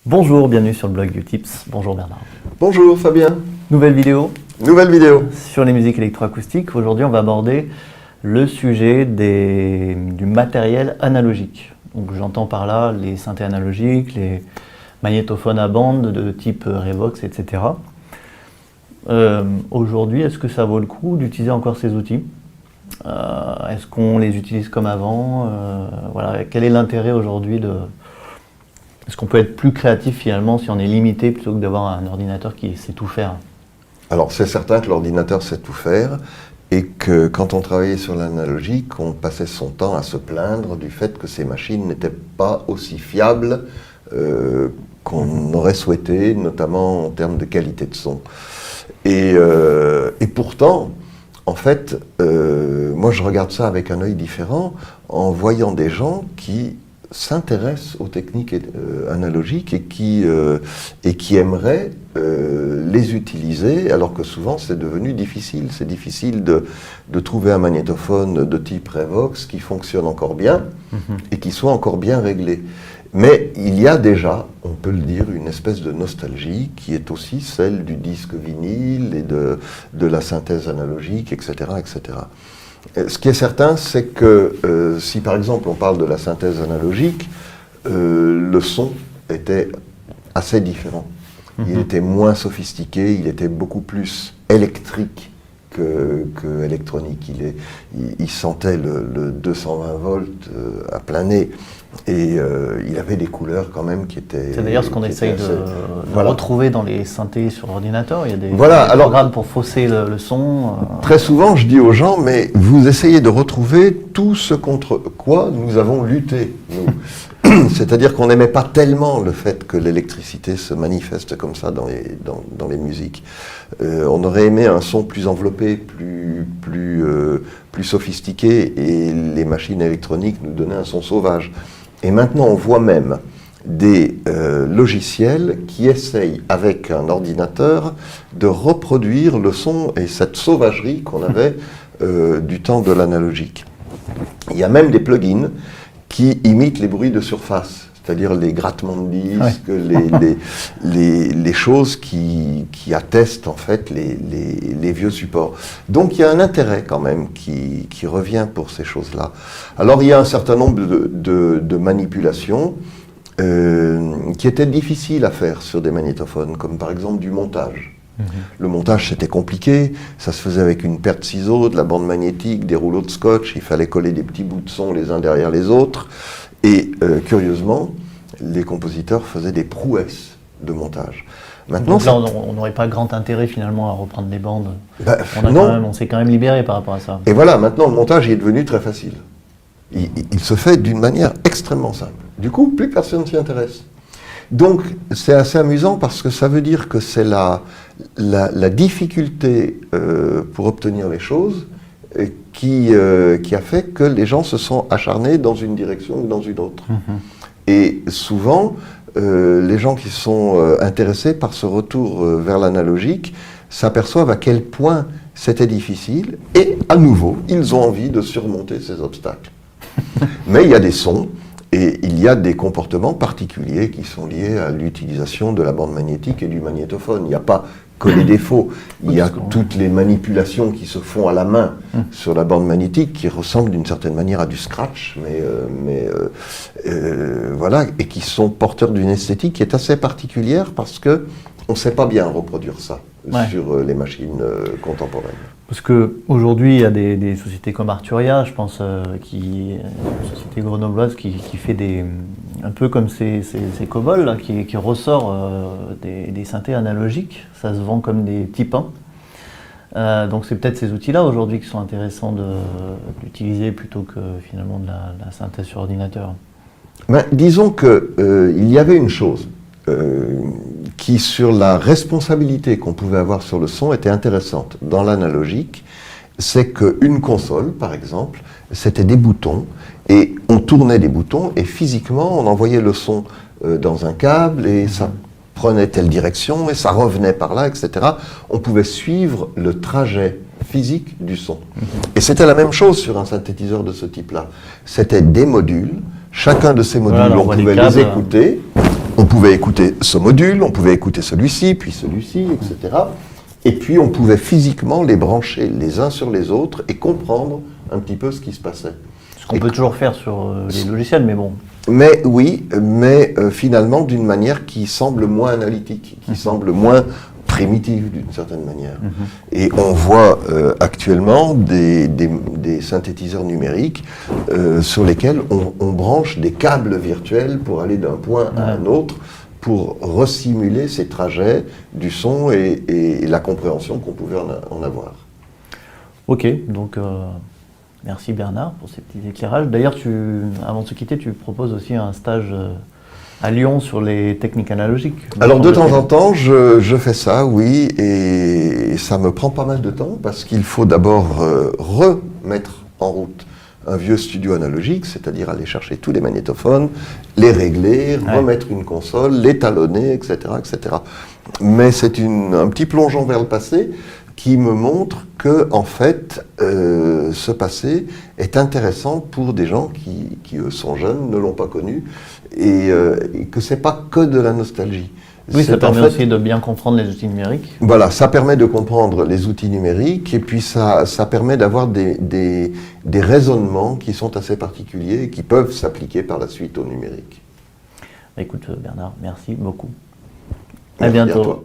Bonjour, bienvenue sur le blog Utips. Bonjour Bernard. Bonjour Fabien. Nouvelle vidéo Nouvelle vidéo. sur les musiques électroacoustiques. Aujourd'hui, on va aborder le sujet du matériel analogique. Donc j'entends par là les synthés analogiques, les magnétophones à bande de type Revox, etc. Aujourd'hui, est-ce que ça vaut le coup d'utiliser encore ces outils ? Est-ce qu'on les utilise comme avant ? Voilà, quel est l'intérêt aujourd'hui de... Est-ce qu'on peut être plus créatif finalement si on est limité plutôt que d'avoir un ordinateur qui sait tout faire ? Alors c'est certain que l'ordinateur sait tout faire et que quand on travaillait sur l'analogique, on passait son temps à se plaindre du fait que ces machines n'étaient pas aussi fiables qu'on aurait souhaité, notamment en termes de qualité de son. Et pourtant, en fait, moi je regarde ça avec un œil différent en voyant des gens qui s'intéressent aux techniques analogiques et qui aimeraient les utiliser, alors que souvent c'est devenu difficile. C'est difficile de trouver un magnétophone de type Revox qui fonctionne encore bien et qui soit encore bien réglé. Mais il y a déjà, on peut le dire, une espèce de nostalgie qui est aussi celle du disque vinyle et de la synthèse analogique, etc., etc. Ce qui est certain, c'est que si par exemple on parle de la synthèse analogique, le son était assez différent. Il était moins sophistiqué, il était beaucoup plus électrique que électronique. Il sentait le 220 volts à plein nez. Et il avait des couleurs quand même qui étaient... C'est d'ailleurs ce qu'on essaye de retrouver dans les synthés sur l'ordinateur. Il y a des programmes pour fausser le son. Très souvent, je dis aux gens, mais vous essayez de retrouver tout ce contre quoi nous avons lutté, nous. C'est-à-dire qu'on n'aimait pas tellement le fait que l'électricité se manifeste comme ça dans les musiques. On aurait aimé un son plus enveloppé, plus sophistiqué, et les machines électroniques nous donnaient un son sauvage. Et maintenant, on voit même des logiciels qui essayent, avec un ordinateur, de reproduire le son et cette sauvagerie qu'on avait du temps de l'analogique. Il y a même des plugins qui imitent les bruits de surface, c'est-à-dire les grattements de disques, les choses qui attestent en fait les vieux supports. Donc il y a un intérêt quand même qui revient pour ces choses-là. Alors il y a un certain nombre de manipulations qui étaient difficiles à faire sur des magnétophones, comme par exemple du montage. Le montage, c'était compliqué, ça se faisait avec une paire de ciseaux, de la bande magnétique, des rouleaux de scotch, il fallait coller des petits bouts de son les uns derrière les autres, et curieusement, les compositeurs faisaient des prouesses de montage. Maintenant, donc là, on n'aurait pas grand intérêt finalement à reprendre les bandes. Non. On s'est quand même libéré par rapport à ça. Et voilà, maintenant le montage est devenu très facile. Il se fait d'une manière extrêmement simple. Du coup, plus personne s'y intéresse. Donc, c'est assez amusant parce que ça veut dire que c'est la difficulté pour obtenir les choses qui a fait que les gens se sont acharnés dans une direction ou dans une autre. Et souvent, les gens qui sont intéressés par ce retour vers l'analogique s'aperçoivent à quel point c'était difficile et, à nouveau, ils ont envie de surmonter ces obstacles. Mais il y a des sons et il y a des comportements particuliers qui sont liés à l'utilisation de la bande magnétique et du magnétophone. Il n'y a pas que les défauts, il y a toutes les manipulations qui se font à la main sur la bande magnétique qui ressemblent d'une certaine manière à du scratch, voilà, et qui sont porteurs d'une esthétique qui est assez particulière parce que on ne sait pas bien reproduire ça sur les machines contemporaines. Parce qu'aujourd'hui, il y a des sociétés comme Arturia, je pense, une société grenobloise qui fait un peu comme ces cobols, là, qui ressort des synthés analogiques. Ça se vend comme des petits pains. Donc c'est peut-être ces outils-là aujourd'hui qui sont intéressants d'utiliser plutôt que finalement de la synthèse sur ordinateur. Disons qu'il y avait une chose qui, sur la responsabilité qu'on pouvait avoir sur le son, était intéressante. Dans l'analogique, c'est qu'une console, par exemple, c'était des boutons, et on tournait des boutons, et physiquement, on envoyait le son dans un câble, et ça prenait telle direction, et ça revenait par là, etc. On pouvait suivre le trajet physique du son. Et c'était la même chose sur un synthétiseur de ce type-là. C'était des modules, chacun de ces modules, on pouvait les écouter, On pouvait écouter ce module, on pouvait écouter celui-ci, puis celui-ci, etc. Et puis on pouvait physiquement les brancher les uns sur les autres et comprendre un petit peu ce qui se passait. Ce qu'on peut toujours faire sur les logiciels, mais bon. Mais oui, mais finalement d'une manière qui semble moins analytique, qui semble moins primitive d'une certaine manière. Et on voit actuellement des synthétiseurs numériques sur lesquels on branche des câbles virtuels pour aller d'un point à un autre, pour resimuler ces trajets du son et la compréhension qu'on pouvait en avoir. Ok, donc merci Bernard pour ces petits éclairages. D'ailleurs, avant de se quitter, tu proposes aussi un stage à Lyon sur les techniques analogiques. Alors de temps en temps, je fais ça, oui, et ça me prend pas mal de temps parce qu'il faut d'abord remettre en route un vieux studio analogique, c'est-à-dire aller chercher tous les magnétophones, les régler, remettre une console, l'étalonner, etc., etc. Mais c'est un petit plongeon vers le passé qui me montre que, en fait, ce passé est intéressant pour des gens qui eux, sont jeunes, ne l'ont pas connu, et que c'est pas que de la nostalgie. Oui, ça permet aussi de bien comprendre les outils numériques. Voilà, ça permet de comprendre les outils numériques, et puis ça permet d'avoir des raisonnements qui sont assez particuliers et qui peuvent s'appliquer par la suite au numérique. Écoute Bernard, merci beaucoup. Merci à bientôt. à toi.